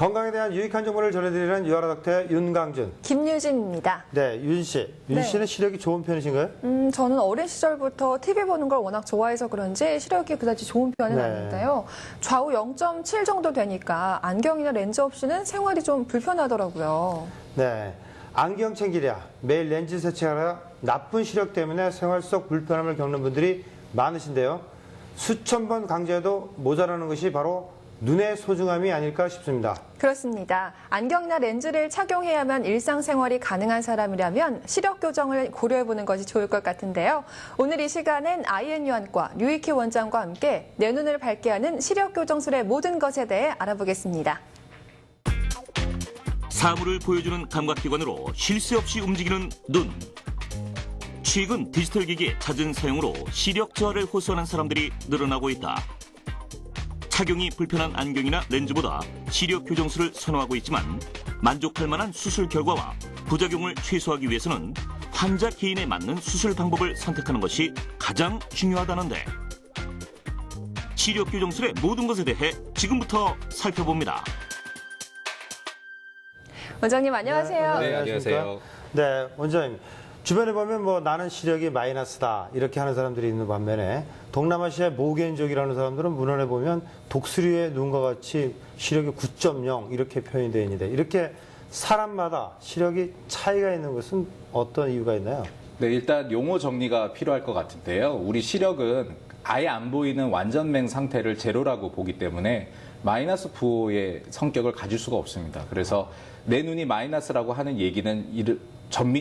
건강에 대한 유익한 정보를 전해드리는 유아라 닥터의 윤강준. 김유진입니다. 네, 윤 씨. 윤 씨는 시력이 좋은 편이신가요? 저는 어린 시절부터 TV 보는 걸 워낙 좋아해서 그런지 시력이 그다지 좋은 편은 아닌데요. 좌우 0.7 정도 되니까 안경이나 렌즈 없이는 생활이 좀 불편하더라고요. 네. 안경 챙기랴, 매일 렌즈 세척하랴, 나쁜 시력 때문에 생활 속 불편함을 겪는 분들이 많으신데요. 수천 번 강조해도 모자라는 것이 바로 눈의 소중함이 아닐까 싶습니다. 그렇습니다. 안경이나 렌즈를 착용해야만 일상생활이 가능한 사람이라면 시력 교정을 고려해보는 것이 좋을 것 같은데요. 오늘 이 시간엔 아이앤유한과 류익희 원장과 함께 내 눈을 밝게 하는 시력 교정술의 모든 것에 대해 알아보겠습니다. 사물을 보여주는 감각기관으로 쉴 새 없이 움직이는 눈. 최근 디지털 기기의 잦은 사용으로 시력 저하를 호소하는 사람들이 늘어나고 있다. 착용이 불편한 안경이나 렌즈보다 시력 교정술을 선호하고 있지만 만족할 만한 수술 결과와 부작용을 최소화하기 위해서는 환자 개인에 맞는 수술 방법을 선택하는 것이 가장 중요하다는데 시력 교정술의 모든 것에 대해 지금부터 살펴봅니다. 원장님 안녕하세요. 네, 안녕하세요. 네, 원장님. 주변에 보면 뭐 나는 시력이 마이너스다 이렇게 하는 사람들이 있는 반면에 동남아시아의 모겐족이라는 사람들은 문헌에 보면 독수리의 눈과 같이 시력이 9.0 이렇게 표현이 되어 있는데 이렇게 사람마다 시력이 차이가 있는 것은 어떤 이유가 있나요? 네, 일단 용어 정리가 필요할 것 같은데요. 우리 시력은 아예 안 보이는 완전맹 상태를 제로라고 보기 때문에 마이너스 부호의 성격을 가질 수가 없습니다. 그래서 내 눈이 마이너스라고 하는 얘기는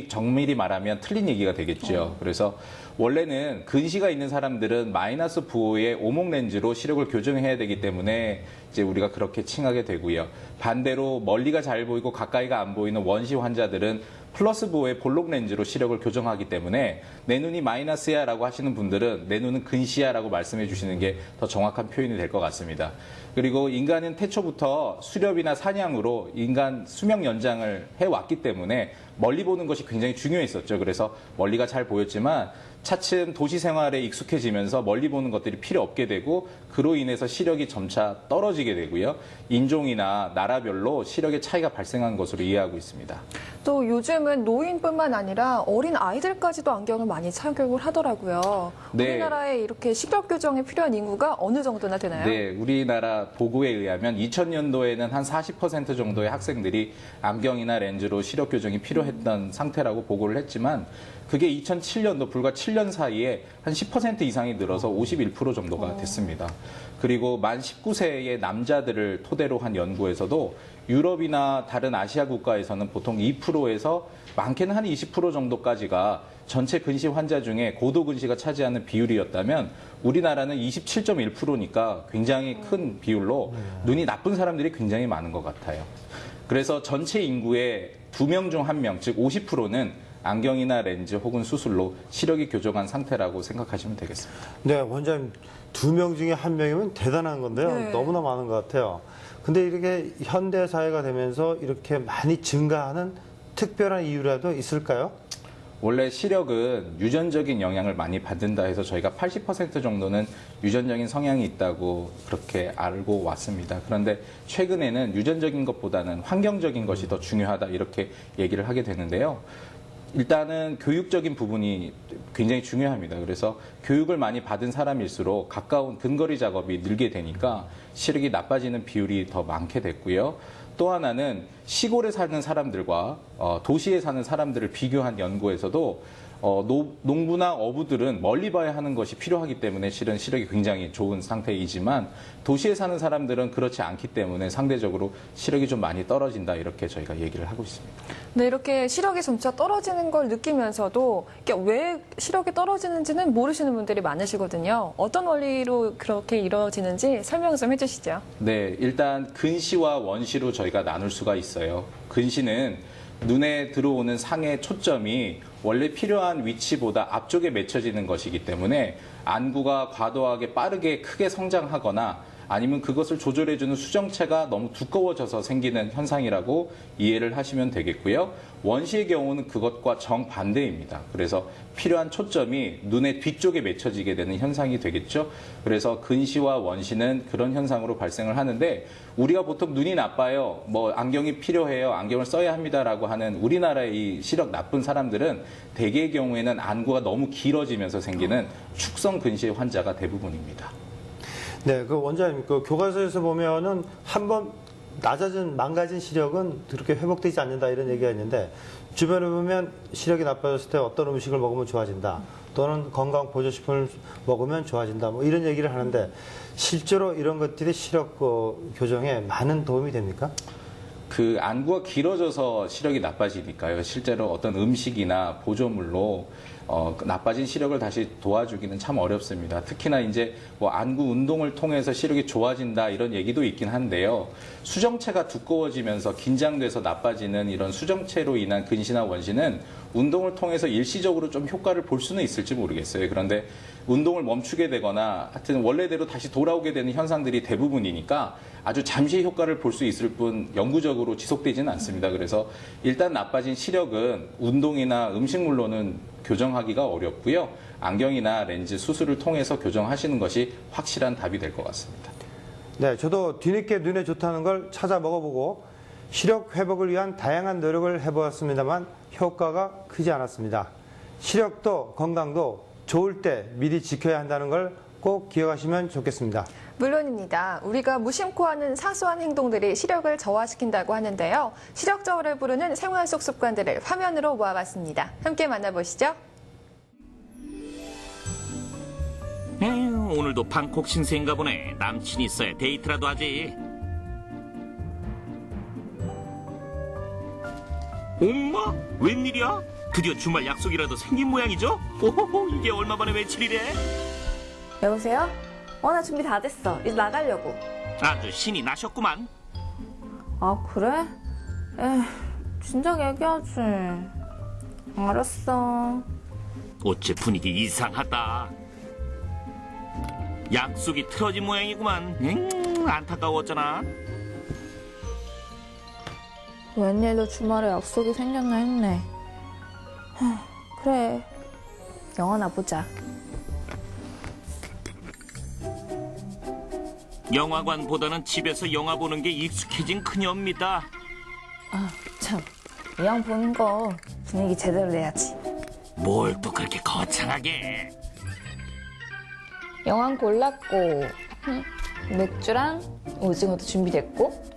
정밀히 말하면 틀린 얘기가 되겠죠. 그래서 원래는 근시가 있는 사람들은 마이너스 부호의 오목 렌즈로 시력을 교정해야 되기 때문에 이제 우리가 그렇게 칭하게 되고요. 반대로 멀리가 잘 보이고 가까이가 안 보이는 원시 환자들은 플러스 부호의 볼록 렌즈로 시력을 교정하기 때문에 내 눈이 마이너스야 라고 하시는 분들은 내 눈은 근시야 라고 말씀해 주시는 게 더 정확한 표현이 될 것 같습니다. 그리고 인간은 태초부터 수렵이나 사냥으로 인간 수명 연장을 해왔기 때문에 멀리 보는 것이 굉장히 중요했었죠. 그래서 멀리가 잘 보였지만 차츰 도시 생활에 익숙해지면서 멀리 보는 것들이 필요 없게 되고 그로 인해서 시력이 점차 떨어지게 되고요. 인종이나 나라별로 시력의 차이가 발생한 것으로 이해하고 있습니다. 또 요즘은 노인뿐만 아니라 어린 아이들까지도 안경을 많이 착용을 하더라고요. 네. 우리나라에 이렇게 시력 교정에 필요한 인구가 어느 정도나 되나요? 네, 우리나라 보고에 의하면 2000년도에는 한 40% 정도의 학생들이 안경이나 렌즈로 시력 교정이 필요했던 상태라고 보고를 했지만 그게 2007년도 불과 7년 사이에 한 10% 이상이 늘어서 51% 정도가 됐습니다. 그리고 만 19세의 남자들을 토대로 한 연구에서도 유럽이나 다른 아시아 국가에서는 보통 2%에서 많게는 한 20% 정도까지가 전체 근시 환자 중에 고도 근시가 차지하는 비율이었다면 우리나라는 27.1%니까 굉장히 큰 비율로 눈이 나쁜 사람들이 굉장히 많은 것 같아요. 그래서 전체 인구의 2명 중 1명, 즉 50%는 안경이나 렌즈 혹은 수술로 시력이 교정한 상태라고 생각하시면 되겠습니다. 네, 원장님 2명 중에 1명이면 대단한 건데요. 네. 너무나 많은 것 같아요. 근데 이렇게 현대 사회가 되면서 이렇게 많이 증가하는 특별한 이유라도 있을까요? 원래 시력은 유전적인 영향을 많이 받는다 해서 저희가 80% 정도는 유전적인 성향이 있다고 그렇게 알고 왔습니다. 그런데 최근에는 유전적인 것보다는 환경적인 것이 더 중요하다 이렇게 얘기를 하게 되는데요. 일단은 교육적인 부분이 굉장히 중요합니다. 그래서 교육을 많이 받은 사람일수록 가까운 근거리 작업이 늘게 되니까 시력이 나빠지는 비율이 더 많게 됐고요. 또 하나는 시골에 사는 사람들과 도시에 사는 사람들을 비교한 연구에서도 농부나 어부들은 멀리 봐야 하는 것이 필요하기 때문에 실은 시력이 굉장히 좋은 상태이지만 도시에 사는 사람들은 그렇지 않기 때문에 상대적으로 시력이 좀 많이 떨어진다 이렇게 저희가 얘기를 하고 있습니다. 네, 이렇게 시력이 점차 떨어지는 걸 느끼면서도 이게 왜 시력이 떨어지는지는 모르시는 분들이 많으시거든요. 어떤 원리로 그렇게 이루어지는지 설명 좀 해주시죠. 네, 일단 근시와 원시로 저희가 나눌 수가 있어요. 근시는 눈에 들어오는 상의 초점이 원래 필요한 위치보다 앞쪽에 맺혀지는 것이기 때문에 안구가 과도하게 빠르게 크게 성장하거나 아니면 그것을 조절해주는 수정체가 너무 두꺼워져서 생기는 현상이라고 이해를 하시면 되겠고요. 원시의 경우는 그것과 정반대입니다. 그래서 필요한 초점이 눈의 뒤쪽에 맺혀지게 되는 현상이 되겠죠. 그래서 근시와 원시는 그런 현상으로 발생을 하는데 우리가 보통 눈이 나빠요. 뭐 안경이 필요해요. 안경을 써야 합니다라고 하는 우리나라의 이 시력 나쁜 사람들은 대개의 경우에는 안구가 너무 길어지면서 생기는 축성 근시의 환자가 대부분입니다. 네, 그 원장님, 그 교과서에서 보면은 한번 낮아진, 망가진 시력은 그렇게 회복되지 않는다 이런 얘기가 있는데 주변에 보면 시력이 나빠졌을 때 어떤 음식을 먹으면 좋아진다. 또는 건강 보조식품을 먹으면 좋아진다. 뭐 이런 얘기를 하는데 실제로 이런 것들이 시력 교정에 많은 도움이 됩니까? 그 안구가 길어져서 시력이 나빠지니까요. 실제로 어떤 음식이나 보조물로 나빠진 시력을 다시 도와주기는 참 어렵습니다. 특히나 이제 뭐 안구 운동을 통해서 시력이 좋아진다 이런 얘기도 있긴 한데요. 수정체가 두꺼워지면서 긴장돼서 나빠지는 이런 수정체로 인한 근시나 원시는 운동을 통해서 일시적으로 좀 효과를 볼 수는 있을지 모르겠어요. 그런데 운동을 멈추게 되거나 하여튼 원래대로 다시 돌아오게 되는 현상들이 대부분이니까 아주 잠시 효과를 볼 수 있을 뿐 영구적으로 지속되지는 않습니다. 그래서 일단 나빠진 시력은 운동이나 음식물로는 교정하기가 어렵고요. 안경이나 렌즈 수술을 통해서 교정하시는 것이 확실한 답이 될 것 같습니다. 네, 저도 뒤늦게 눈에 좋다는 걸 찾아 먹어보고 시력 회복을 위한 다양한 노력을 해보았습니다만 효과가 크지 않았습니다. 시력도 건강도 좋을 때 미리 지켜야 한다는 걸 꼭 기억하시면 좋겠습니다. 물론입니다. 우리가 무심코 하는 사소한 행동들이 시력을 저하시킨다고 하는데요. 시력 저하를 부르는 생활 속 습관들을 화면으로 모아봤습니다. 함께 만나보시죠. 에휴, 오늘도 방콕 신세인가 보네. 남친이 있어야 데이트라도 하지. 엄마? 웬일이야? 드디어 주말 약속이라도 생긴 모양이죠? 오호호, 이게 얼마 만에 며칠이래? 여보세요? 나 준비 다 됐어. 이제 나가려고. 아주 신이 나셨구만. 아, 그래? 진작 얘기하지. 알았어. 어째 분위기 이상하다. 약속이 틀어진 모양이구만. 안타까웠잖아. 웬일로 주말에 약속이 생겼나 했네. 그래. 영화나 보자. 영화관보다는 집에서 영화 보는 게 익숙해진 그녀입니다. 아, 참. 이왕 보는 거 분위기 제대로 내야지. 뭘 또 그렇게 거창하게. 영화 골랐고, 맥주랑 오징어도 준비됐고.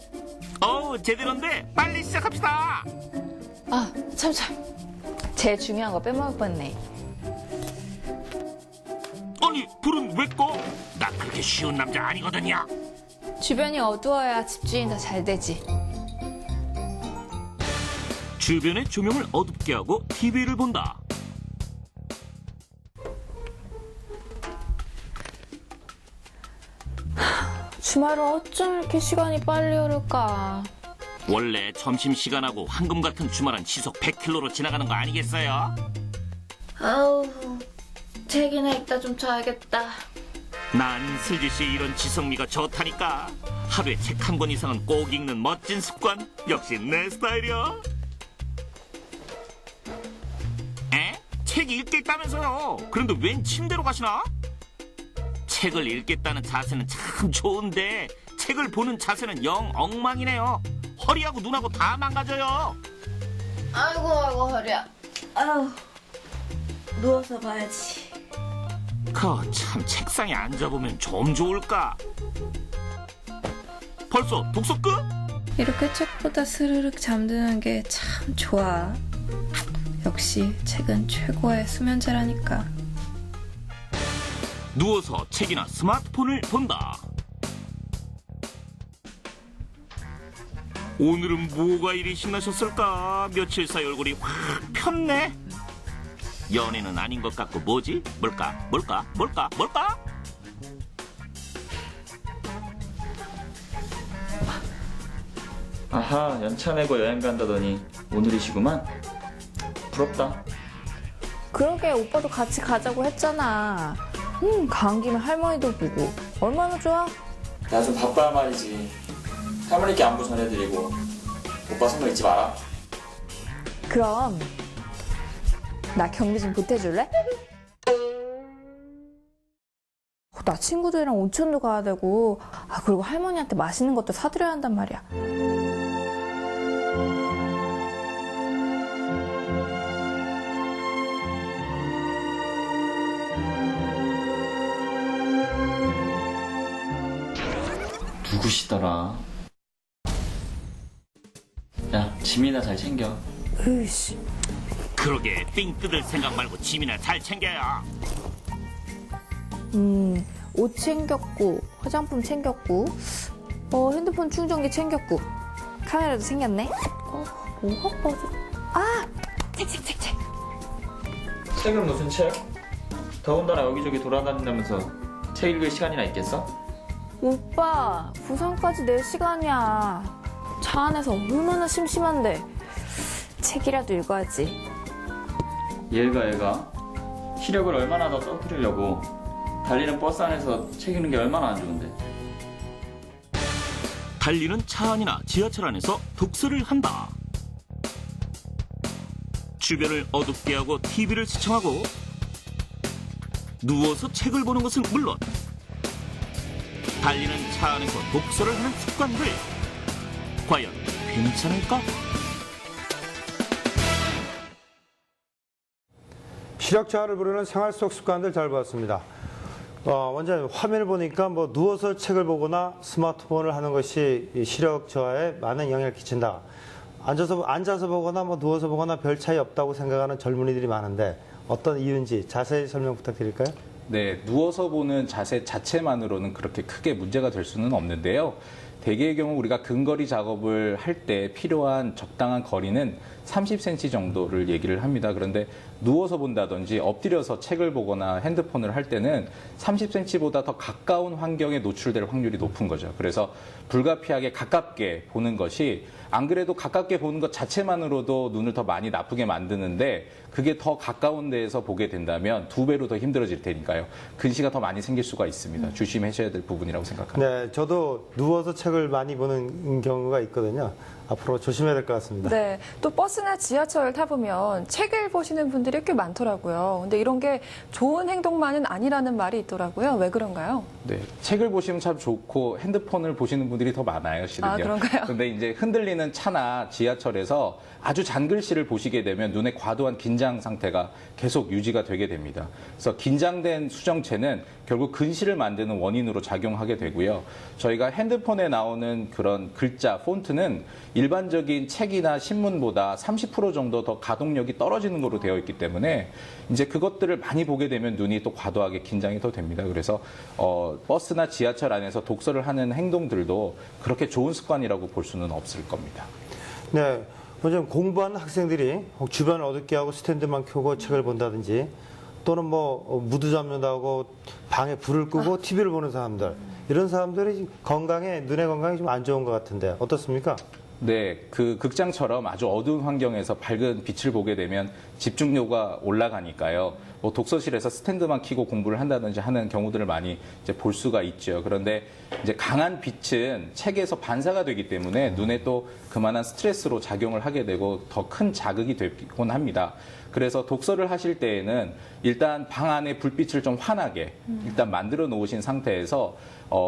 어우, 제대로인데 빨리 시작합시다. 아, 참. 제일 중요한 거 빼먹을 뻔했네. 아니, 불은 왜 꺼? 나 그렇게 쉬운 남자 아니거든요. 주변이 어두워야 집주인 더 잘 되지. 주변의 조명을 어둡게 하고 TV를 본다. 주말은 어쩜 이렇게 시간이 빨리 흐를까. 원래 점심시간하고 황금 같은 주말은 시속 100km로 지나가는 거 아니겠어요? 아우, 책이나 읽다 좀 자야겠다. 난 슬기씨 이런 지성미가 좋다니까. 하루에 책 한 권 이상은 꼭 읽는 멋진 습관. 역시 내 스타일이야. 에? 책 읽겠다면서요. 그런데 웬 침대로 가시나? 책을 읽겠다는 자세는 참 좋은데 책을 보는 자세는 영 엉망이네요. 허리하고 눈하고 다 망가져요. 아이고 허리야. 아우, 누워서 봐야지. 참 책상에 앉아보면 좀 좋을까. 벌써 독서 끝? 이렇게 책보다 스르륵 잠드는 게 참 좋아. 역시 책은 최고의 수면제라니까. 누워서 책이나 스마트폰을 본다. 오늘은 뭐가 이리 신나셨을까? 며칠 사이 얼굴이 확 폈네. 연애는 아닌 것 같고 뭐지? 뭘까? 아하, 연차 내고 여행 간다더니 오늘이시구만. 부럽다. 그러게 오빠도 같이 가자고 했잖아. 간 김에 할머니도 보고 얼마나 좋아? 나 좀 바빠야 말이지. 할머니께 안부 전해드리고 오빠 선물 잊지 마라. 그럼 나 경비 좀 보태줄래? 나 친구들이랑 온천도 가야 되고 그리고 할머니한테 맛있는 것도 사드려야 한단 말이야. 누구시더라? 야, 짐이나 잘 챙겨. 으이씨. 그러게 삥 뜯을 생각 말고 짐이나 잘 챙겨야. 옷 챙겼고 화장품 챙겼고 핸드폰 충전기 챙겼고 카메라도 챙겼네. 뭐가 빠져? 책. 책은 무슨 책? 더군다나 여기저기 돌아다닌다면서 책 읽을 시간이나 있겠어? 오빠 부산까지 4시간이야. 차 안에서 얼마나 심심한데 책이라도 읽어야지. 얘가 시력을 얼마나 더 떨어뜨리려고 달리는 버스 안에서 책 읽는 게 얼마나 안 좋은데. 달리는 차 안이나 지하철 안에서 독서를 한다. 주변을 어둡게 하고 TV를 시청하고 누워서 책을 보는 것은 물론 달리는 차 안에서 독서를 하는 습관들 과연 괜찮을까? 시력저하를 부르는 생활 속 습관들 잘 봤습니다. 원장님 화면을 보니까 뭐 누워서 책을 보거나 스마트폰을 하는 것이 이 시력저하에 많은 영향을 끼친다. 앉아서 보거나 뭐 누워서 보거나 별 차이 없다고 생각하는 젊은이들이 많은데 어떤 이유인지 자세히 설명 부탁드릴까요? 네, 누워서 보는 자세 자체만으로는 그렇게 크게 문제가 될 수는 없는데요. 대개의 경우 우리가 근거리 작업을 할 때 필요한 적당한 거리는 30cm 정도를 얘기를 합니다. 그런데 누워서 본다든지 엎드려서 책을 보거나 핸드폰을 할 때는 30cm보다 더 가까운 환경에 노출될 확률이 높은 거죠. 그래서 불가피하게 가깝게 보는 것이 안 그래도 가깝게 보는 것 자체만으로도 눈을 더 많이 나쁘게 만드는데 그게 더 가까운 데에서 보게 된다면 2배로 더 힘들어질 테니까요. 근시가 더 많이 생길 수가 있습니다. 조심하셔야 될 부분이라고 생각합니다. 네, 저도 누워서 책을 많이 보는 경우가 있거든요. 앞으로 조심해야 될 것 같습니다. 네, 또 버스나 지하철 타보면 책을 보시는 분들이 꽤 많더라고요. 근데 이런 게 좋은 행동만은 아니라는 말이 있더라고요. 왜 그런가요? 네, 책을 보시면 참 좋고 핸드폰을 보시는 분들이 더 많아요, 실은요. 아, 그런가요? 근데 이제 흔들리는 차나 지하철에서 아주 잔글씨를 보시게 되면 눈에 과도한 긴장 상태가 계속 유지가 되게 됩니다. 그래서 긴장된 수정체는 결국 근시를 만드는 원인으로 작용하게 되고요. 저희가 핸드폰에 나오는 그런 글자, 폰트는 일반적인 책이나 신문보다 30% 정도 더 가동력이 떨어지는 거로 되어 있기 때문에 이제 그것들을 많이 보게 되면 눈이 또 과도하게 긴장이 더 됩니다. 그래서 버스나 지하철 안에서 독서를 하는 행동들도 그렇게 좋은 습관이라고 볼 수는 없을 겁니다. 네, 먼저 공부하는 학생들이 주변을 어둡게 하고 스탠드만 켜고 책을 본다든지 또는 뭐 무드 잡는다고 방에 불을 끄고 TV를 보는 사람들 이런 사람들이 눈의 건강이 좀 안 좋은 것 같은데 어떻습니까? 네, 그 극장처럼 아주 어두운 환경에서 밝은 빛을 보게 되면 집중력가 올라가니까요. 뭐 독서실에서 스탠드만 켜고 공부를 한다든지 하는 경우들을 많이 이제 볼 수가 있죠. 그런데 이제 강한 빛은 책에서 반사가 되기 때문에 눈에 또 그만한 스트레스로 작용을 하게 되고 더 큰 자극이 되곤 합니다. 그래서 독서를 하실 때에는 일단 방 안에 불빛을 좀 환하게 일단 만들어 놓으신 상태에서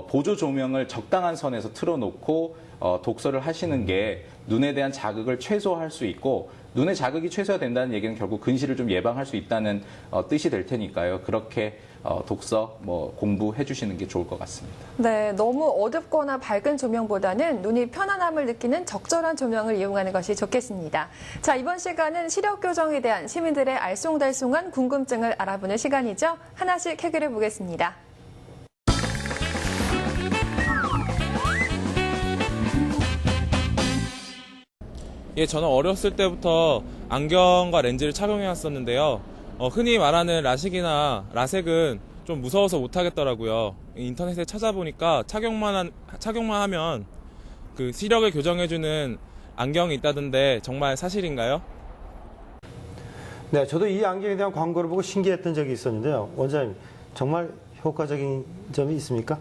보조 조명을 적당한 선에서 틀어놓고 독서를 하시는 게 눈에 대한 자극을 최소화할 수 있고 눈의 자극이 최소화된다는 얘기는 결국 근시를 좀 예방할 수 있다는 뜻이 될 테니까요. 그렇게 독서, 공부해 주시는 게 좋을 것 같습니다. 네, 너무 어둡거나 밝은 조명보다는 눈이 편안함을 느끼는 적절한 조명을 이용하는 것이 좋겠습니다. 자, 이번 시간은 시력 교정에 대한 시민들의 알쏭달쏭한 궁금증을 알아보는 시간이죠. 하나씩 해결해 보겠습니다. 예, 저는 어렸을 때부터 안경과 렌즈를 착용해 왔었는데요. 흔히 말하는 라식이나 라섹은 좀 무서워서 못 하겠더라고요. 인터넷에 찾아보니까 착용만 하면 그 시력을 교정해주는 안경이 있다던데 정말 사실인가요? 네, 저도 이 안경에 대한 광고를 보고 신기했던 적이 있었는데요. 원장님, 정말 효과적인 점이 있습니까?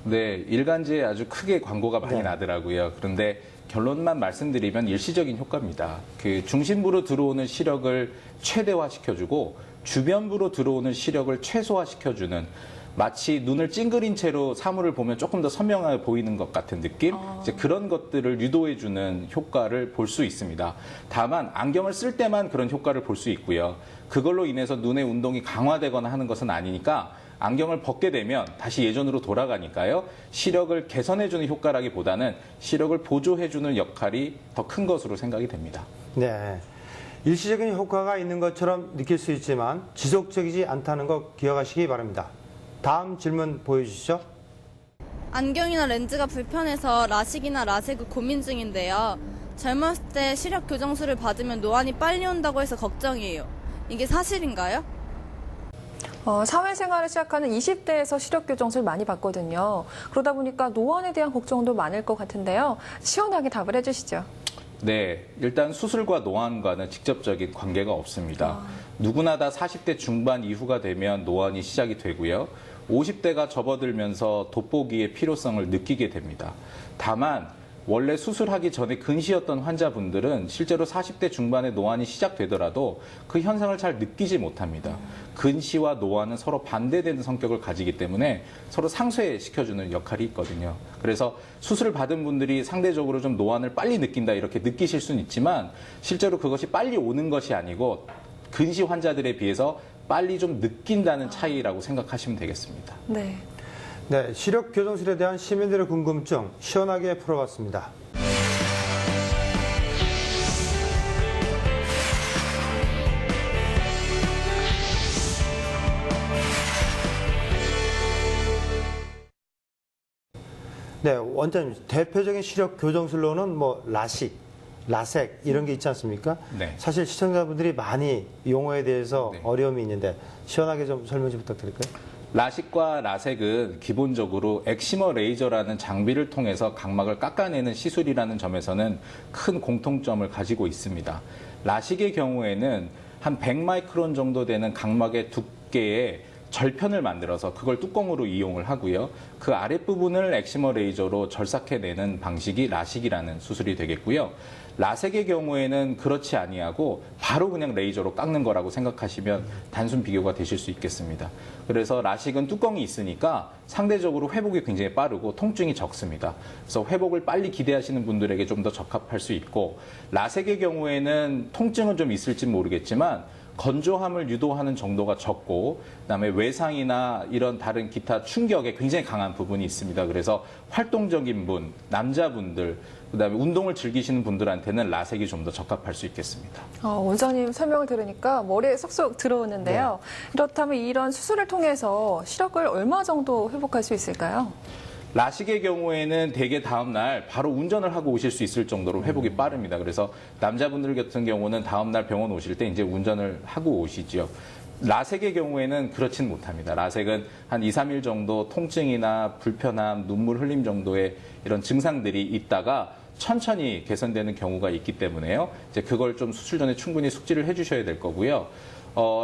네, 일간지에 아주 크게 광고가 많이 네. 나더라고요. 그런데 결론만 말씀드리면 일시적인 효과입니다. 그 중심부로 들어오는 시력을 최대화시켜주고 주변부로 들어오는 시력을 최소화시켜주는, 마치 눈을 찡그린 채로 사물을 보면 조금 더 선명하게 보이는 것 같은 느낌? 이제 그런 것들을 유도해주는 효과를 볼 수 있습니다. 다만 안경을 쓸 때만 그런 효과를 볼 수 있고요. 그걸로 인해서 눈의 운동이 강화되거나 하는 것은 아니니까 안경을 벗게 되면 다시 예전으로 돌아가니까요. 시력을 개선해주는 효과라기보다는 시력을 보조해주는 역할이 더 큰 것으로 생각이 됩니다. 네. 일시적인 효과가 있는 것처럼 느낄 수 있지만 지속적이지 않다는 거 기억하시기 바랍니다. 다음 질문 보여주시죠. 안경이나 렌즈가 불편해서 라식이나 라섹을 고민 중인데요. 젊었을 때 시력 교정술을 받으면 노안이 빨리 온다고 해서 걱정이에요. 이게 사실인가요? 사회생활을 시작하는 20대에서 시력 교정술 많이 받거든요. 그러다 보니까 노안에 대한 걱정도 많을 것 같은데요. 시원하게 답을 해주시죠. 네, 일단 수술과 노안과는 직접적인 관계가 없습니다. 누구나 다 40대 중반 이후가 되면 노안이 시작이 되고요. 50대가 접어들면서 돋보기의 필요성을 느끼게 됩니다. 다만 원래 수술하기 전에 근시였던 환자분들은 실제로 40대 중반에 노안이 시작되더라도 그 현상을 잘 느끼지 못합니다. 근시와 노안은 서로 반대되는 성격을 가지기 때문에 서로 상쇄시켜주는 역할이 있거든요. 그래서 수술을 받은 분들이 상대적으로 좀 노안을 빨리 느낀다 이렇게 느끼실 수는 있지만 실제로 그것이 빨리 오는 것이 아니고 근시 환자들에 비해서 빨리 좀 느낀다는 차이라고 생각하시면 되겠습니다. 네. 네, 시력 교정술에 대한 시민들의 궁금증 시원하게 풀어봤습니다. 네, 원장님, 대표적인 시력 교정술로는 뭐 라식, 라섹 이런 게 있지 않습니까? 네. 사실 시청자분들이 많이 용어에 대해서 네. 어려움이 있는데 시원하게 좀 설명 좀 부탁드릴까요? 라식과 라섹은 기본적으로 엑시머 레이저라는 장비를 통해서 각막을 깎아내는 시술이라는 점에서는 큰 공통점을 가지고 있습니다. 라식의 경우에는 한 100마이크론 정도 되는 각막의 두께의 절편을 만들어서 그걸 뚜껑으로 이용을 하고요. 그 아랫부분을 엑시머 레이저로 절삭해내는 방식이 라식이라는 수술이 되겠고요. 라섹의 경우에는 그렇지 아니하고 바로 그냥 레이저로 깎는 거라고 생각하시면 단순 비교가 되실 수 있겠습니다. 그래서 라식은 뚜껑이 있으니까 상대적으로 회복이 굉장히 빠르고 통증이 적습니다. 그래서 회복을 빨리 기대하시는 분들에게 좀 더 적합할 수 있고, 라섹의 경우에는 통증은 좀 있을지 모르겠지만 건조함을 유도하는 정도가 적고, 그다음에 외상이나 이런 다른 기타 충격에 굉장히 강한 부분이 있습니다. 그래서 활동적인 분, 남자분들, 그다음에 운동을 즐기시는 분들한테는 라섹이 좀 더 적합할 수 있겠습니다. 원장님 설명을 들으니까 머리에 쏙쏙 들어오는데요. 그렇다면 이런 수술을 통해서 시력을 얼마 정도 회복할 수 있을까요? 라식의 경우에는 대개 다음날 바로 운전을 하고 오실 수 있을 정도로 회복이 빠릅니다. 그래서 남자분들 같은 경우는 다음날 병원 오실 때 이제 운전을 하고 오시죠. 라섹의 경우에는 그렇진 못합니다. 라섹은 한 2, 3일 정도 통증이나 불편함, 눈물 흘림 정도의 이런 증상들이 있다가 천천히 개선되는 경우가 있기 때문에요. 이제 그걸 좀 수술 전에 충분히 숙지를 해주셔야 될 거고요.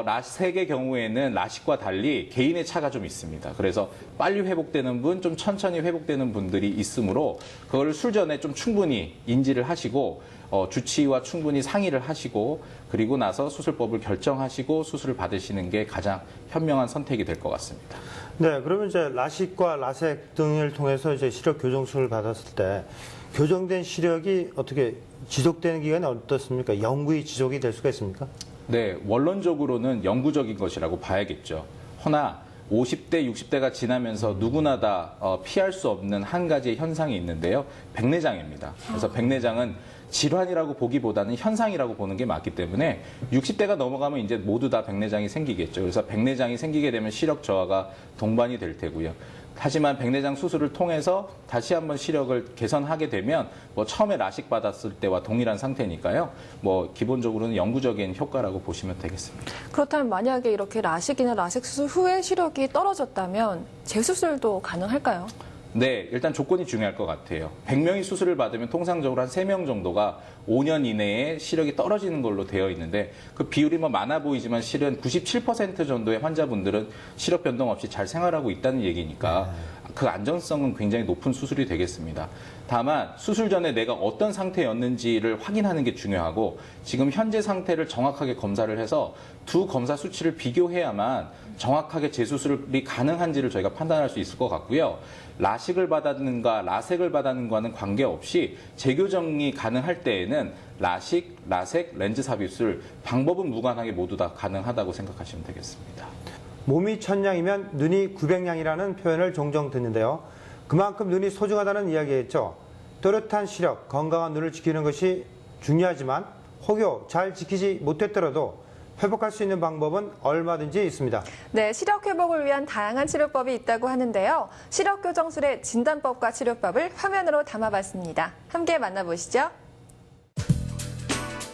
라섹의 경우에는 라식과 달리 개인의 차가 좀 있습니다. 그래서 빨리 회복되는 분, 좀 천천히 회복되는 분들이 있으므로 그걸 술 전에 좀 충분히 인지를 하시고 주치의와 충분히 상의를 하시고 그리고 나서 수술법을 결정하시고 수술을 받으시는 게 가장 현명한 선택이 될 것 같습니다. 네, 그러면 이제 라식과 라섹 등을 통해서 이제 시력 교정술을 받았을 때 교정된 시력이 어떻게 지속되는 기간이 어떻습니까? 영구히 지속이 될 수가 있습니까? 네, 원론적으로는 영구적인 것이라고 봐야겠죠. 허나 50대, 60대가 지나면서 누구나 다 피할 수 없는 한 가지의 현상이 있는데요. 백내장입니다. 그래서 백내장은 질환이라고 보기보다는 현상이라고 보는 게 맞기 때문에 60대가 넘어가면 이제 모두 다 백내장이 생기겠죠. 그래서 백내장이 생기게 되면 시력 저하가 동반이 될 테고요. 하지만 백내장 수술을 통해서 다시 한번 시력을 개선하게 되면 뭐 처음에 라식 받았을 때와 동일한 상태니까요. 뭐 기본적으로는 영구적인 효과라고 보시면 되겠습니다. 그렇다면 만약에 이렇게 라식이나 라섹 수술 후에 시력이 떨어졌다면 재수술도 가능할까요? 네, 일단 조건이 중요할 것 같아요. 100명이 수술을 받으면 통상적으로 한 3명 정도가 5년 이내에 시력이 떨어지는 걸로 되어 있는데 그 비율이 뭐 많아 보이지만 실은 97% 정도의 환자분들은 시력 변동 없이 잘 생활하고 있다는 얘기니까 그 안전성은 굉장히 높은 수술이 되겠습니다. 다만 수술 전에 내가 어떤 상태였는지를 확인하는 게 중요하고 지금 현재 상태를 정확하게 검사를 해서 두 검사 수치를 비교해야만 정확하게 재수술이 가능한지를 저희가 판단할 수 있을 것 같고요. 라식을 받았는가 라섹을 받았는가는 관계없이 재교정이 가능할 때에는 라식, 라섹, 렌즈 삽입술 방법은 무관하게 모두 다 가능하다고 생각하시면 되겠습니다. 몸이 1000냥이면 눈이 900냥이라는 표현을 종종 듣는데요. 그만큼 눈이 소중하다는 이야기였죠. 또렷한 시력, 건강한 눈을 지키는 것이 중요하지만 혹여 잘 지키지 못했더라도 회복할 수 있는 방법은 얼마든지 있습니다. 네, 시력 회복을 위한 다양한 치료법이 있다고 하는데요. 시력 교정술의 진단법과 치료법을 화면으로 담아봤습니다. 함께 만나보시죠.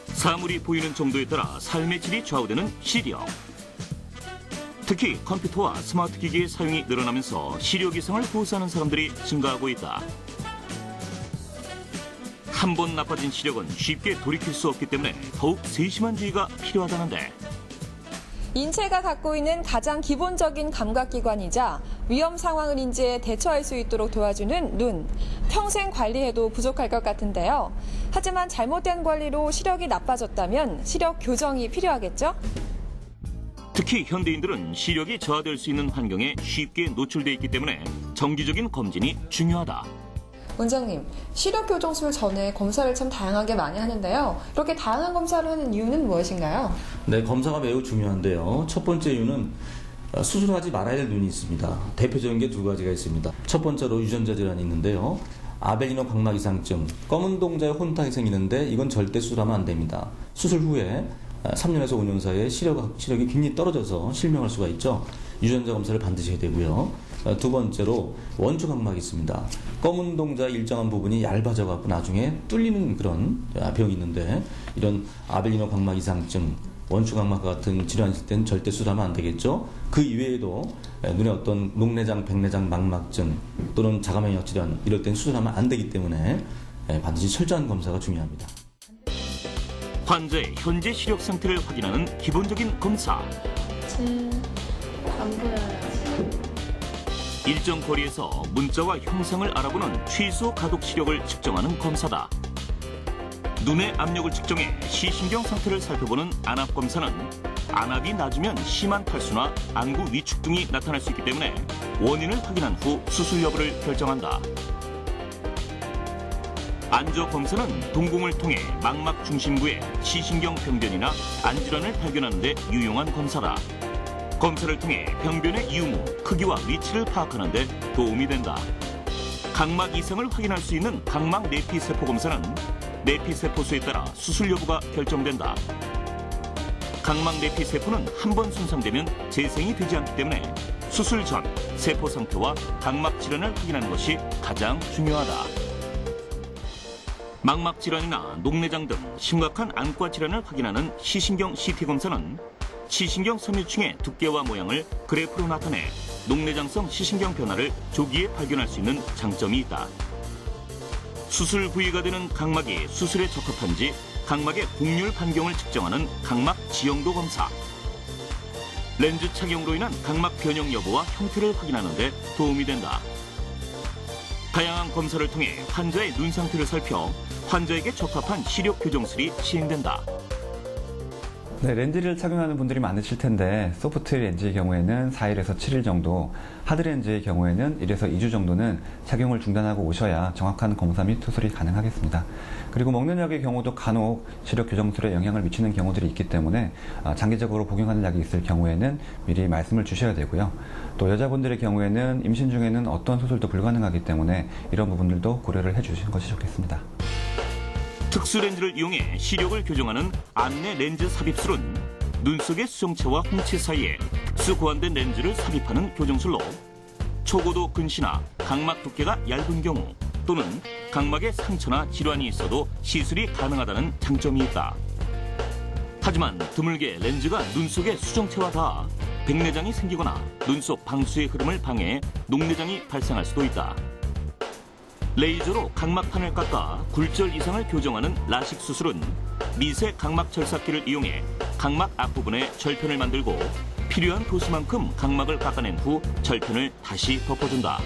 사물이 보이는 정도에 따라 삶의 질이 좌우되는 시력. 특히 컴퓨터와 스마트 기기의 사용이 늘어나면서 시력 이상을 호소하는 사람들이 증가하고 있다. 한 번 나빠진 시력은 쉽게 돌이킬 수 없기 때문에 더욱 세심한 주의가 필요하다는데. 인체가 갖고 있는 가장 기본적인 감각기관이자 위험 상황을 인지해 대처할 수 있도록 도와주는 눈. 평생 관리해도 부족할 것 같은데요. 하지만 잘못된 관리로 시력이 나빠졌다면 시력 교정이 필요하겠죠? 특히 현대인들은 시력이 저하될 수 있는 환경에 쉽게 노출돼 있기 때문에 정기적인 검진이 중요하다. 원장님, 시력 교정술 전에 검사를 참 다양하게 많이 하는데요. 이렇게 다양한 검사를 하는 이유는 무엇인가요? 네, 검사가 매우 중요한데요. 첫 번째 이유는 수술하지 말아야 할 눈이 있습니다. 대표적인 게 두 가지가 있습니다. 첫 번째로 유전자 질환이 있는데요. 아벨리노 각막 이상증, 검은 동자에 혼탁이 생기는데 이건 절대 수술하면 안 됩니다. 수술 후에 3년에서 5년 사이에 시력이 굉장히 떨어져서 실명할 수가 있죠. 유전자 검사를 반드시 해야 되고요. 두 번째로 원추 각막이 있습니다. 검은 동자 일정한 부분이 얇아져 갖고 나중에 뚫리는 그런 병이 있는데 이런 아벨리노 각막 이상증, 원추 각막 같은 질환이 있을 때는 절대 수술하면 안 되겠죠. 그 이외에도 눈에 어떤 녹내장, 백내장, 망막증 또는 자가면역 질환 이럴 때는 수술하면 안 되기 때문에 반드시 철저한 검사가 중요합니다. 환자의 현재 시력 상태를 확인하는 기본적인 검사. 안 보여요. 일정 거리에서 문자와 형상을 알아보는 최소 가독 시력을 측정하는 검사다. 눈의 압력을 측정해 시신경 상태를 살펴보는 안압 검사는 안압이 낮으면 심한 탈수나 안구 위축 등이 나타날 수 있기 때문에 원인을 확인한 후 수술 여부를 결정한다. 안저 검사는 동공을 통해 망막 중심부의 시신경 병변이나 안질환을 발견하는 데 유용한 검사다. 검사를 통해 병변의 유무, 크기와 위치를 파악하는 데 도움이 된다. 각막 이상을 확인할 수 있는 각막 내피세포 검사는 내피세포 수에 따라 수술 여부가 결정된다. 각막 내피세포는 한 번 손상되면 재생이 되지 않기 때문에 수술 전 세포 상태와 각막 질환을 확인하는 것이 가장 중요하다. 망막 질환이나 녹내장 등 심각한 안과 질환을 확인하는 시신경 CT 검사는 시신경 섬유층의 두께와 모양을 그래프로 나타내 녹내장성 시신경 변화를 조기에 발견할 수 있는 장점이 있다. 수술 부위가 되는 각막이 수술에 적합한지 각막의 곡률 반경을 측정하는 각막 지형도 검사. 렌즈 착용으로 인한 각막 변형 여부와 형태를 확인하는 데 도움이 된다. 다양한 검사를 통해 환자의 눈 상태를 살펴 환자에게 적합한 시력 교정술이 시행된다. 네, 렌즈를 착용하는 분들이 많으실 텐데 소프트 렌즈의 경우에는 4일에서 7일 정도, 하드 렌즈의 경우에는 1에서 2주 정도는 착용을 중단하고 오셔야 정확한 검사 및 수술이 가능하겠습니다. 그리고 먹는 약의 경우도 간혹 시력 교정술에 영향을 미치는 경우들이 있기 때문에 장기적으로 복용하는 약이 있을 경우에는 미리 말씀을 주셔야 되고요. 또 여자분들의 경우에는 임신 중에는 어떤 수술도 불가능하기 때문에 이런 부분들도 고려를 해주시는 것이 좋겠습니다. 특수 렌즈를 이용해 시력을 교정하는 안내 렌즈 삽입술은 눈 속의 수정체와 홍채 사이에 특수 고안된 렌즈를 삽입하는 교정술로 초고도 근시나 각막 두께가 얇은 경우 또는 각막에 상처나 질환이 있어도 시술이 가능하다는 장점이 있다. 하지만 드물게 렌즈가 눈 속의 수정체와 닿아 백내장이 생기거나 눈 속 방수의 흐름을 방해해 녹내장이 발생할 수도 있다. 레이저로 각막판을 깎아 굴절 이상을 교정하는 라식 수술은 미세 각막 절삭기를 이용해 각막 앞부분에 절편을 만들고 필요한 도수만큼 각막을 깎아낸 후 절편을 다시 덮어준다.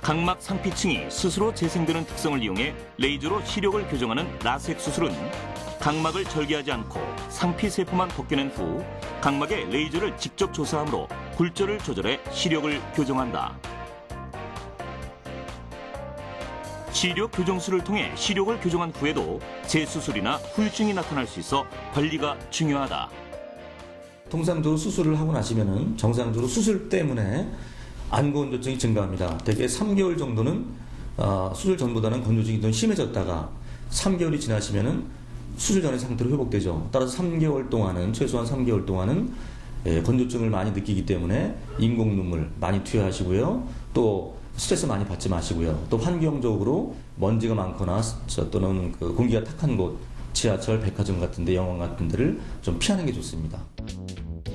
각막 상피층이 스스로 재생되는 특성을 이용해 레이저로 시력을 교정하는 라섹 수술은 각막을 절개하지 않고 상피 세포만 벗겨낸 후 각막에 레이저를 직접 조사함으로 굴절을 조절해 시력을 교정한다. 시력 교정술을 통해 시력을 교정한 후에도 재수술이나 후유증이 나타날 수 있어 관리가 중요하다. 통상적으로 수술을 하고 나시면은 정상적으로 수술 때문에 안구건조증이 증가합니다. 대개 3개월 정도는 수술 전보다는 건조증이 더 심해졌다가 3개월이 지나시면은 수술 전의 상태로 회복되죠. 따라서 3개월 동안은 최소한 3개월 동안은 건조증을 많이 느끼기 때문에 인공 눈물 많이 투여하시고요. 또 스트레스 많이 받지 마시고요. 또 환경적으로 먼지가 많거나 또는 그 공기가 탁한 곳, 지하철, 백화점 같은데, 영화 같은 데를 좀 피하는 게 좋습니다.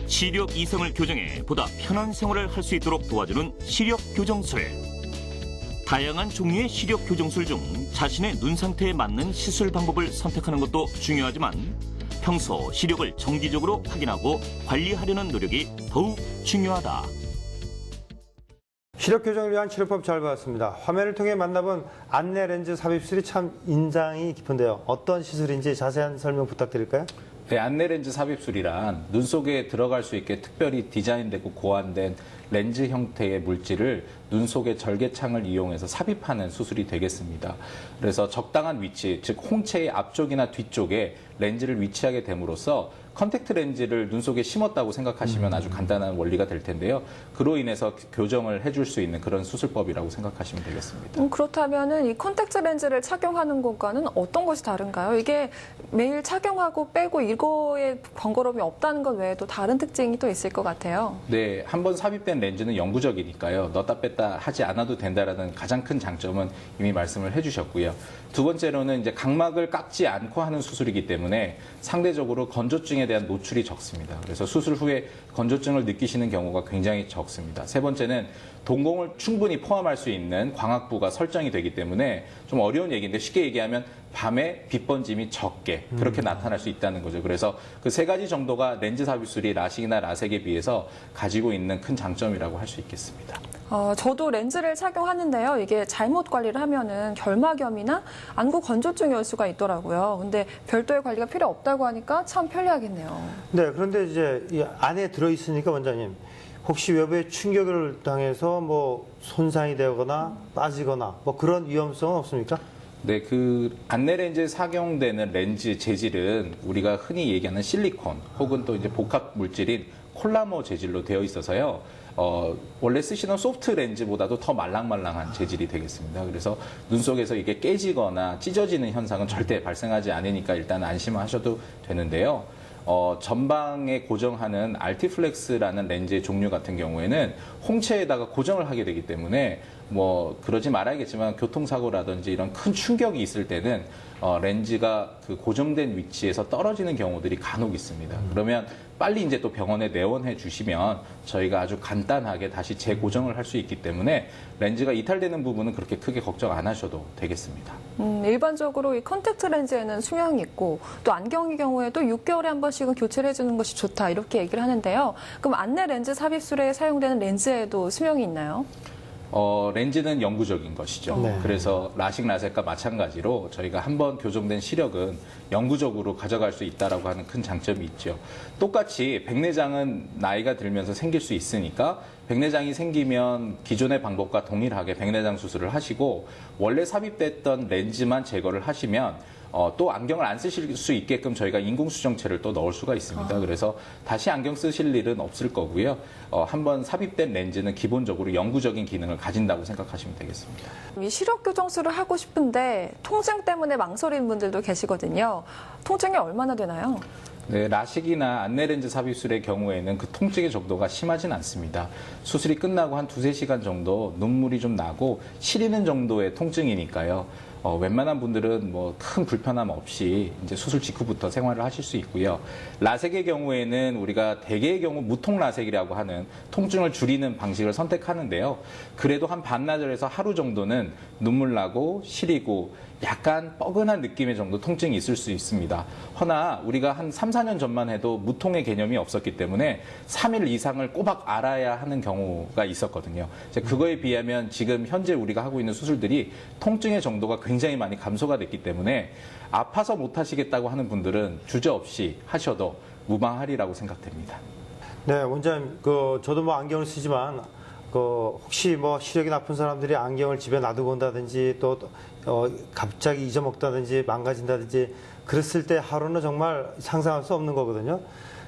시력 이상을 교정해 보다 편한 생활을 할 수 있도록 도와주는 시력 교정술. 다양한 종류의 시력 교정술 중 자신의 눈 상태에 맞는 시술 방법을 선택하는 것도 중요하지만 평소 시력을 정기적으로 확인하고 관리하려는 노력이 더욱 중요하다. 시력 교정을 위한 치료법 잘 봤습니다. 화면을 통해 만나본 안내 렌즈 삽입술이 참 인상이 깊은데요. 어떤 시술인지 자세한 설명 부탁드릴까요? 네, 안내 렌즈 삽입술이란 눈 속에 들어갈 수 있게 특별히 디자인되고 고안된 렌즈 형태의 물질을 눈 속의 절개창을 이용해서 삽입하는 수술이 되겠습니다. 그래서 적당한 위치, 즉 홍채의 앞쪽이나 뒤쪽에 렌즈를 위치하게 됨으로써 컨택트 렌즈를 눈 속에 심었다고 생각하시면 아주 간단한 원리가 될 텐데요. 그로 인해서 교정을 해줄 수 있는 그런 수술법이라고 생각하시면 되겠습니다. 그렇다면은 이 컨택트 렌즈를 착용하는 것과는 어떤 것이 다른가요? 이게 매일 착용하고 빼고 이거에 번거로움이 없다는 것 외에도 다른 특징이 또 있을 것 같아요. 네, 한번 삽입된 렌즈는 영구적이니까요. 넣었다 뺐다 하지 않아도 된다라는 가장 큰 장점은 이미 말씀을 해주셨고요. 두 번째로는 이제 각막을 깎지 않고 하는 수술이기 때문에 상대적으로 건조증에 대한 노출이 적습니다. 그래서 수술 후에 건조증을 느끼시는 경우가 굉장히 적습니다. 세 번째는 동공을 충분히 포함할 수 있는 광학부가 설정이 되기 때문에 좀 어려운 얘기인데 쉽게 얘기하면 밤에 빛 번짐이 적게 그렇게 나타날 수 있다는 거죠. 그래서 그 세 가지 정도가 렌즈 삽입술이 라식이나 라섹에 비해서 가지고 있는 큰 장점이라고 할 수 있겠습니다. 저도 렌즈를 착용하는데요. 이게 잘못 관리를 하면은 결막염이나 안구 건조증이 올 수가 있더라고요. 근데 별도의 관리가 필요 없다고 하니까 참 편리하겠네요. 네, 그런데 이제 이 안에 들어있으니까 원장님, 혹시 외부의 충격을 당해서 뭐 손상이 되거나 빠지거나 뭐 그런 위험성은 없습니까? 네, 그 안내 렌즈에 착용되는 렌즈 재질은 우리가 흔히 얘기하는 실리콘 혹은 또 이제 복합 물질인 콜라모 재질로 되어 있어서요. 원래 쓰시는 소프트 렌즈보다도 더 말랑말랑한 재질이 되겠습니다. 그래서 눈 속에서 이게 깨지거나 찢어지는 현상은 절대 발생하지 않으니까 일단 안심하셔도 되는데요. 전방에 고정하는 알티플렉스라는 렌즈의 종류 같은 경우에는 홍채에다가 고정을 하게 되기 때문에 뭐 그러지 말아야겠지만 교통사고라든지 이런 큰 충격이 있을 때는 렌즈가 그 고정된 위치에서 떨어지는 경우들이 간혹 있습니다. 그러면 빨리 이제 또 병원에 내원해 주시면 저희가 아주 간단하게 다시 재고정을 할 수 있기 때문에 렌즈가 이탈되는 부분은 그렇게 크게 걱정 안 하셔도 되겠습니다. 일반적으로 이 컨택트 렌즈에는 수명이 있고 또 안경의 경우에도 6개월에 한 번씩은 교체를 해주는 것이 좋다 이렇게 얘기를 하는데요. 그럼 안내 렌즈 삽입술에 사용되는 렌즈에도 수명이 있나요? 렌즈는 영구적인 것이죠. 네. 그래서 라식, 라섹과 마찬가지로 저희가 한번 교정된 시력은 영구적으로 가져갈 수 있다라고 하는 큰 장점이 있죠. 똑같이 백내장은 나이가 들면서 생길 수 있으니까 백내장이 생기면 기존의 방법과 동일하게 백내장 수술을 하시고 원래 삽입됐던 렌즈만 제거를 하시면 또 안경을 안 쓰실 수 있게끔 저희가 인공수정체를 또 넣을 수가 있습니다. 그래서 다시 안경 쓰실 일은 없을 거고요. 한번 삽입된 렌즈는 기본적으로 영구적인 기능을 가진다고 생각하시면 되겠습니다. 이 시력 교정술을 하고 싶은데 통증 때문에 망설이는 분들도 계시거든요. 통증이 얼마나 되나요? 네, 라식이나 안내 렌즈 삽입술의 경우에는 그 통증의 정도가 심하진 않습니다. 수술이 끝나고 한 2-3시간 정도 눈물이 좀 나고 시리는 정도의 통증이니까요. 웬만한 분들은 뭐 큰 불편함 없이 이제 수술 직후부터 생활을 하실 수 있고요. 라섹의 경우에는 우리가 대개의 경우 무통 라섹이라고 하는 통증을 줄이는 방식을 선택하는데요. 그래도 한 반나절에서 하루 정도는 눈물 나고 시리고 약간 뻐근한 느낌의 정도 통증이 있을 수 있습니다. 허나 우리가 한 3, 4년 전만 해도 무통의 개념이 없었기 때문에 3일 이상을 꼬박 알아야 하는 경우가 있었거든요. 이제 그거에 비하면 지금 현재 우리가 하고 있는 수술들이 통증의 정도가 굉장히 많이 감소가 됐기 때문에 아파서 못 하시겠다고 하는 분들은 주저없이 하셔도 무방하리라고 생각됩니다. 네, 원장님, 저도 뭐 안경을 쓰지만, 혹시 뭐 시력이 나쁜 사람들이 안경을 집에 놔두고 온다든지 또, 갑자기 잊어먹다든지 망가진다든지 그랬을 때 하루는 정말 상상할 수 없는 거거든요.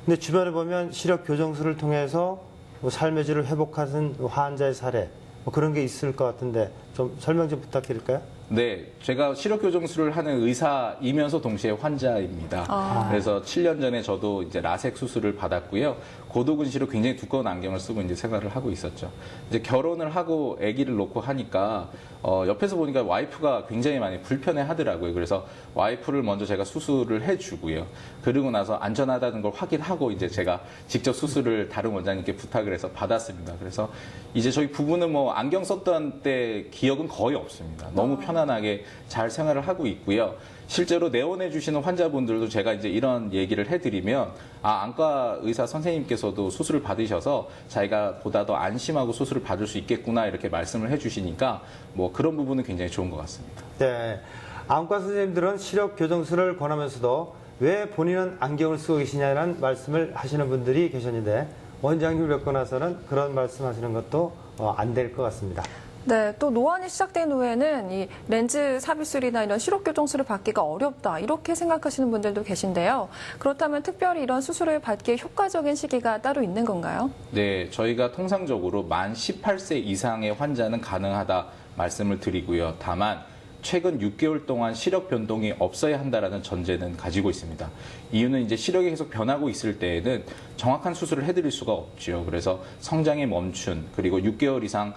근데 주변에 보면 시력 교정술을 통해서 뭐 삶의 질을 회복하는 환자의 사례, 뭐 그런 게 있을 것 같은데 좀 설명 좀 부탁드릴까요? 네, 제가 시력 교정술을 하는 의사이면서 동시에 환자입니다. 그래서 7년 전에 저도 이제 라섹 수술을 받았고요. 고도근시로 굉장히 두꺼운 안경을 쓰고 이제 생활을 하고 있었죠. 이제 결혼을 하고 아기를 놓고 하니까 옆에서 보니까 와이프가 굉장히 많이 불편해 하더라고요. 그래서 와이프를 먼저 제가 수술을 해주고요. 그리고 나서 안전하다는 걸 확인하고 이제 제가 직접 수술을 다른 원장님께 부탁을 해서 받았습니다. 그래서 이제 저희 부부는 뭐 안경 썼던 때 기억은 거의 없습니다. 너무 편안하게 잘 생활을 하고 있고요. 실제로 내원해 주시는 환자분들도 제가 이제 이런 얘기를 해드리면 안과 의사 선생님께서도 수술을 받으셔서 자기가 보다 더 안심하고 수술을 받을 수 있겠구나 이렇게 말씀을 해주시니까 뭐 그런 부분은 굉장히 좋은 것 같습니다. 네, 안과 선생님들은 시력 교정술을 권하면서도 왜 본인은 안경을 쓰고 계시냐는 말씀을 하시는 분들이 계셨는데 원장님을 뵙고 나서는 그런 말씀하시는 것도 안 될 것 같습니다. 네, 또 노안이 시작된 후에는 이 렌즈 삽입술이나 이런 시력 교정술을 받기가 어렵다 이렇게 생각하시는 분들도 계신데요. 그렇다면 특별히 이런 수술을 받기에 효과적인 시기가 따로 있는 건가요? 네, 저희가 통상적으로 만 18세 이상의 환자는 가능하다 말씀을 드리고요. 다만 최근 6개월 동안 시력 변동이 없어야 한다라는 전제는 가지고 있습니다. 이유는 이제 시력이 계속 변하고 있을 때에는 정확한 수술을 해드릴 수가 없죠. 그래서 성장이 멈춘 그리고 6개월 이상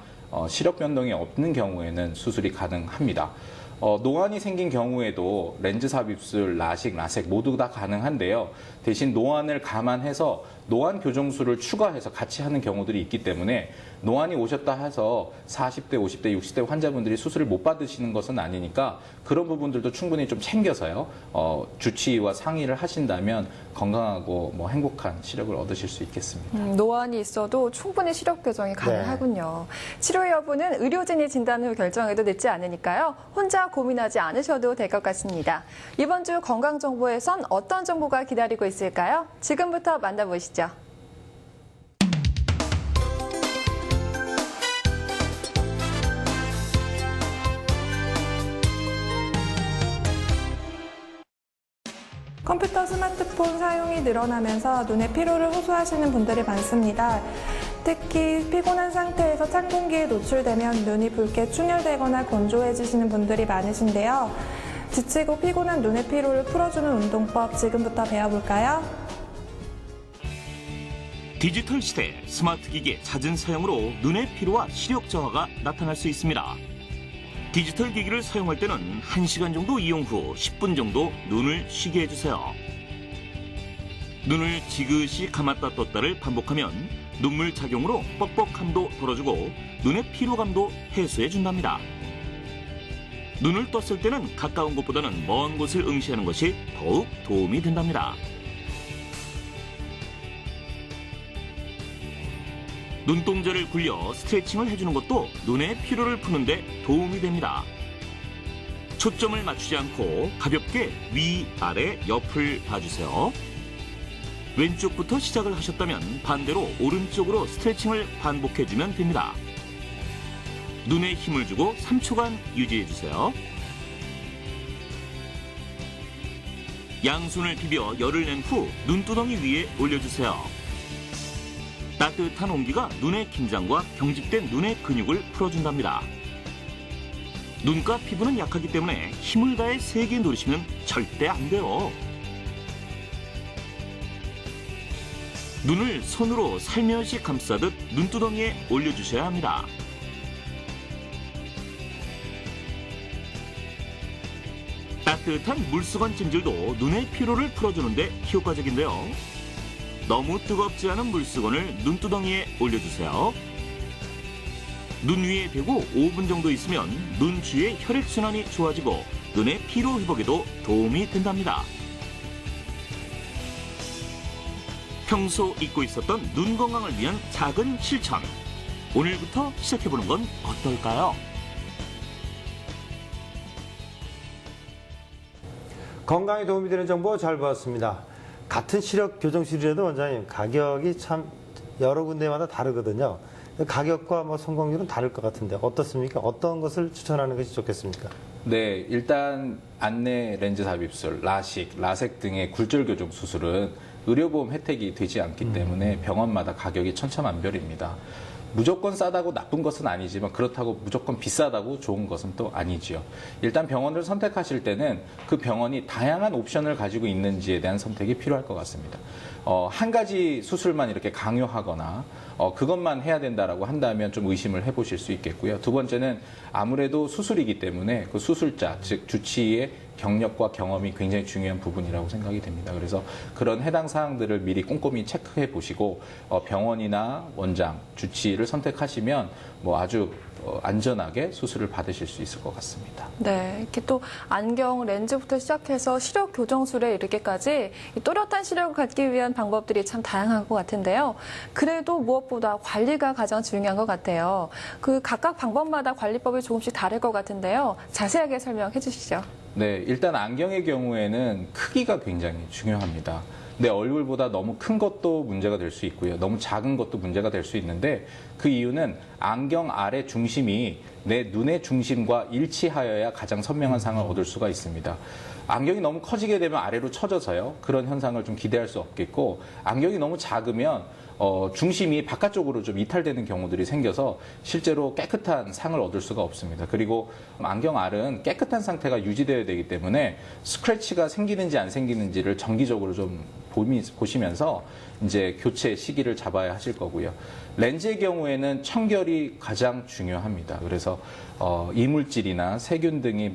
시력 변동이 없는 경우에는 수술이 가능합니다. 노안이 생긴 경우에도 렌즈 삽입술, 라식, 라섹 모두 다 가능한데요. 대신 노안을 감안해서 노안 교정술을 추가해서 같이 하는 경우들이 있기 때문에 노안이 오셨다 해서 40대, 50대, 60대 환자분들이 수술을 못 받으시는 것은 아니니까 그런 부분들도 충분히 좀 챙겨서요. 주치의와 상의를 하신다면 건강하고 뭐 행복한 시력을 얻으실 수 있겠습니다. 노안이 있어도 충분히 시력 교정이 가능하군요. 네. 치료 여부는 의료진이 진단 후 결정해도 늦지 않으니까요. 혼자 고민하지 않으셔도 될 것 같습니다. 이번 주 건강정보에선 어떤 정보가 기다리고 있을까요? 지금부터 만나보시죠. 컴퓨터, 스마트폰 사용이 늘어나면서 눈의 피로를 호소하시는 분들이 많습니다. 특히 피곤한 상태에서 찬 공기에 노출되면 눈이 붉게 충혈되거나 건조해지시는 분들이 많으신데요. 지치고 피곤한 눈의 피로를 풀어주는 운동법 지금부터 배워볼까요? 디지털 시대 스마트 기기의 잦은 사용으로 눈의 피로와 시력 저하가 나타날 수 있습니다. 디지털 기기를 사용할 때는 1시간 정도 이용 후 10분 정도 눈을 쉬게 해주세요. 눈을 지그시 감았다 떴다를 반복하면 눈물 작용으로 뻑뻑함도 덜어주고 눈의 피로감도 해소해준답니다. 눈을 떴을 때는 가까운 곳보다는 먼 곳을 응시하는 것이 더욱 도움이 된답니다. 눈동자를 굴려 스트레칭을 해주는 것도 눈의 피로를 푸는데 도움이 됩니다. 초점을 맞추지 않고 가볍게 위, 아래, 옆을 봐주세요. 왼쪽부터 시작을 하셨다면 반대로 오른쪽으로 스트레칭을 반복해주면 됩니다. 눈에 힘을 주고 3초간 유지해주세요. 양손을 비벼 열을 낸 후 눈두덩이 위에 올려주세요. 따뜻한 온기가 눈의 긴장과 경직된 눈의 근육을 풀어준답니다. 눈과 피부는 약하기 때문에 힘을 다해 세게 누르시면 절대 안 돼요. 눈을 손으로 살며시 감싸듯 눈두덩이에 올려주셔야 합니다. 따뜻한 물수건 찜질도 눈의 피로를 풀어주는데 효과적인데요. 너무 뜨겁지 않은 물수건을 눈두덩이에 올려주세요. 눈 위에 대고 5분 정도 있으면 눈 주위의 혈액순환이 좋아지고 눈의 피로 회복에도 도움이 된답니다. 평소 잊고 있었던 눈 건강을 위한 작은 실천. 오늘부터 시작해보는 건 어떨까요? 건강에 도움이 되는 정보 잘 봤습니다. 같은 시력 교정술이라도 원장님 가격이 참 여러 군데마다 다르거든요. 가격과 뭐 성공률은 다를 것 같은데 어떻습니까? 어떤 것을 추천하는 것이 좋겠습니까? 네, 일단 안내 렌즈 삽입술, 라식, 라섹 등의 굴절 교정 수술은 의료보험 혜택이 되지 않기 때문에 병원마다 가격이 천차만별입니다. 무조건 싸다고 나쁜 것은 아니지만 그렇다고 무조건 비싸다고 좋은 것은 또 아니지요. 일단 병원을 선택하실 때는 그 병원이 다양한 옵션을 가지고 있는지에 대한 선택이 필요할 것 같습니다. 한 가지 수술만 이렇게 강요하거나 그것만 해야 된다라고 한다면 좀 의심을 해보실 수 있겠고요. 두 번째는 아무래도 수술이기 때문에 그 수술자, 즉 주치의의 경력과 경험이 굉장히 중요한 부분이라고 생각이 됩니다. 그래서 그런 해당 사항들을 미리 꼼꼼히 체크해 보시고 병원이나 원장, 주치의를 선택하시면 뭐 아주 안전하게 수술을 받으실 수 있을 것 같습니다. 네, 이렇게 또 안경, 렌즈부터 시작해서 시력 교정술에 이르기까지 또렷한 시력을 갖기 위한 방법들이 참 다양한 것 같은데요. 그래도 무엇보다 관리가 가장 중요한 것 같아요. 그 각각 방법마다 관리법이 조금씩 다를 것 같은데요. 자세하게 설명해 주시죠. 네, 일단 안경의 경우에는 크기가 굉장히 중요합니다. 내 얼굴보다 너무 큰 것도 문제가 될 수 있고요. 너무 작은 것도 문제가 될 수 있는데 그 이유는 안경 아래 중심이 내 눈의 중심과 일치하여야 가장 선명한 상을 얻을 수가 있습니다. 안경이 너무 커지게 되면 아래로 처져서요. 그런 현상을 좀 기대할 수 없겠고 안경이 너무 작으면 중심이 바깥쪽으로 좀 이탈되는 경우들이 생겨서 실제로 깨끗한 상을 얻을 수가 없습니다. 그리고 안경 알은 깨끗한 상태가 유지되어야 되기 때문에 스크래치가 생기는지 안 생기는지를 정기적으로 좀 보시면서 이제 교체 시기를 잡아야 하실 거고요. 렌즈의 경우에는 청결이 가장 중요합니다. 그래서 이물질이나 세균 등이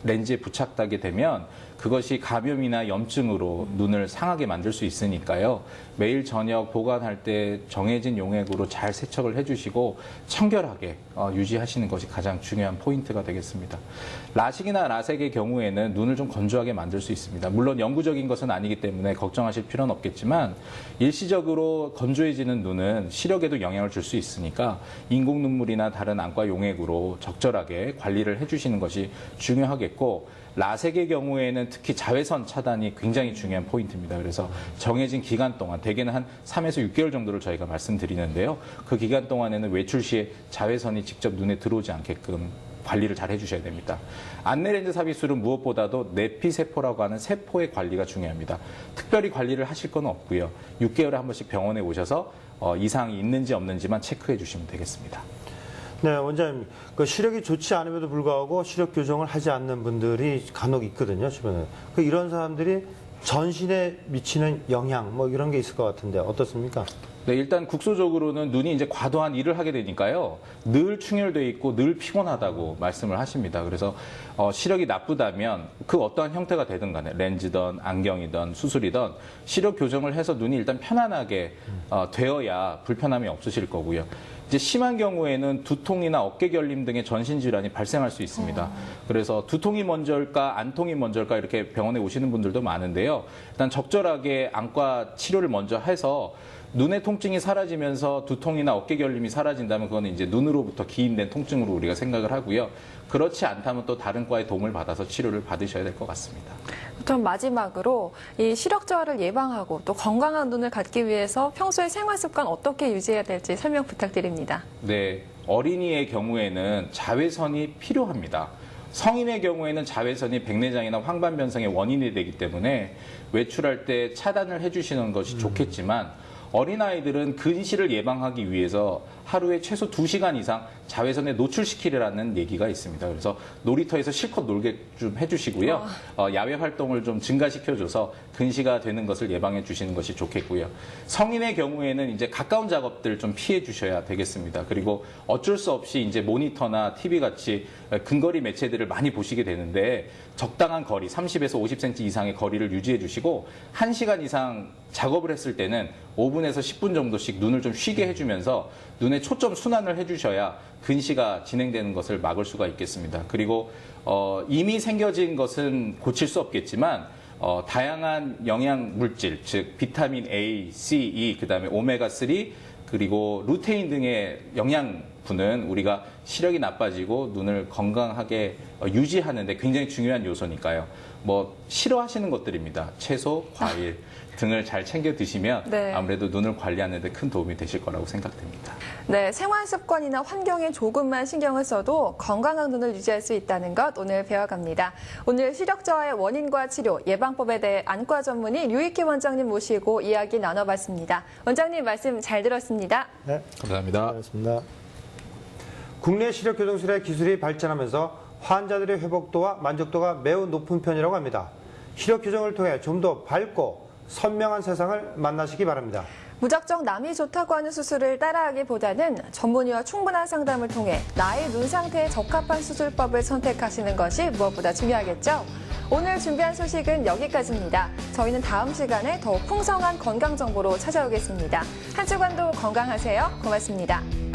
렌즈에 부착하게 되면 그것이 감염이나 염증으로 눈을 상하게 만들 수 있으니까요. 매일 저녁 보관할 때 정해진 용액으로 잘 세척을 해주시고 청결하게 유지하시는 것이 가장 중요한 포인트가 되겠습니다. 라식이나 라섹의 경우에는 눈을 좀 건조하게 만들 수 있습니다. 물론 영구적인 것은 아니기 때문에 걱정하실 필요는 없겠지만 일시적으로 건조해지는 눈은 시력에도 영향을 줄 수 있으니까 인공 눈물이나 다른 안과 용액으로 적절하게 관리를 해주시는 것이 중요하겠고 라섹의 경우에는 특히 자외선 차단이 굉장히 중요한 포인트입니다. 그래서 정해진 기간 동안 대개는 한 3에서 6개월 정도를 저희가 말씀드리는데요. 그 기간 동안에는 외출 시에 자외선이 직접 눈에 들어오지 않게끔 관리를 잘 해주셔야 됩니다. 안내렌즈 삽입술은 무엇보다도 내피세포라고 하는 세포의 관리가 중요합니다. 특별히 관리를 하실 건 없고요. 6개월에 한 번씩 병원에 오셔서 이상이 있는지 없는지만 체크해 주시면 되겠습니다. 네, 원장님. 그 시력이 좋지 않음에도 불구하고 시력 교정을 하지 않는 분들이 간혹 있거든요, 주변에. 이런 사람들이 전신에 미치는 영향, 뭐 이런 게 있을 것 같은데 어떻습니까? 네, 일단 국소적으로는 눈이 이제 과도한 일을 하게 되니까요. 늘 충혈돼 있고 늘 피곤하다고 말씀을 하십니다. 그래서 시력이 나쁘다면 그 어떠한 형태가 되든 간에 렌즈든 안경이든 수술이든 시력 교정을 해서 눈이 일단 편안하게 되어야 불편함이 없으실 거고요. 이제 심한 경우에는 두통이나 어깨 결림 등의 전신 질환이 발생할 수 있습니다. 그래서 두통이 먼저일까 안통이 먼저일까 이렇게 병원에 오시는 분들도 많은데요. 일단 적절하게 안과 치료를 먼저 해서 눈의 통증이 사라지면서 두통이나 어깨 결림이 사라진다면 그거는 이제 눈으로부터 기인된 통증으로 우리가 생각을 하고요. 그렇지 않다면 또 다른 과의 도움을 받아서 치료를 받으셔야 될 것 같습니다. 그럼 마지막으로 이 시력 저하를 예방하고 또 건강한 눈을 갖기 위해서 평소에 생활 습관 어떻게 유지해야 될지 설명 부탁드립니다. 네, 어린이의 경우에는 자외선이 필요합니다. 성인의 경우에는 자외선이 백내장이나 황반변성의 원인이 되기 때문에 외출할 때 차단을 해주시는 것이 좋겠지만 어린아이들은 근시를 예방하기 위해서 하루에 최소 2시간 이상 자외선에 노출시키라는 얘기가 있습니다. 그래서 놀이터에서 실컷 놀게 좀 해주시고요. 야외 활동을 좀 증가시켜줘서 근시가 되는 것을 예방해 주시는 것이 좋겠고요. 성인의 경우에는 이제 가까운 작업들 좀 피해 주셔야 되겠습니다. 그리고 어쩔 수 없이 이제 모니터나 TV 같이 근거리 매체들을 많이 보시게 되는데 적당한 거리, 30에서 50cm 이상의 거리를 유지해 주시고 1시간 이상 작업을 했을 때는 5분에서 10분 정도씩 눈을 좀 쉬게 해주면서 눈의 부분에 초점 순환을 해주셔야 근시가 진행되는 것을 막을 수가 있겠습니다. 그리고 이미 생겨진 것은 고칠 수 없겠지만 다양한 영양 물질, 즉 비타민 A, C, E, 그다음에 오메가3 그리고 루테인 등의 영양분은 우리가 시력이 나빠지고 눈을 건강하게 유지하는 데 굉장히 중요한 요소니까요. 뭐 싫어하시는 것들입니다. 채소, 과일 등을 잘 챙겨 드시면 네. 아무래도 눈을 관리하는 데 큰 도움이 되실 거라고 생각됩니다. 네, 생활 습관이나 환경에 조금만 신경을 써도 건강한 눈을 유지할 수 있다는 것 오늘 배워갑니다. 오늘 시력 저하의 원인과 치료, 예방법에 대해 안과 전문의 류익희 원장님 모시고 이야기 나눠봤습니다. 원장님 말씀 잘 들었습니다. 네, 감사합니다. 고맙습니다. 국내 시력 교정술의 기술이 발전하면서 환자들의 회복도와 만족도가 매우 높은 편이라고 합니다. 시력 교정을 통해 좀 더 밝고 선명한 세상을 만나시기 바랍니다. 무작정 남이 좋다고 하는 수술을 따라하기보다는 전문의와 충분한 상담을 통해 나의 눈 상태에 적합한 수술법을 선택하시는 것이 무엇보다 중요하겠죠. 오늘 준비한 소식은 여기까지입니다. 저희는 다음 시간에 더욱 풍성한 건강 정보로 찾아오겠습니다. 한 주간도 건강하세요. 고맙습니다.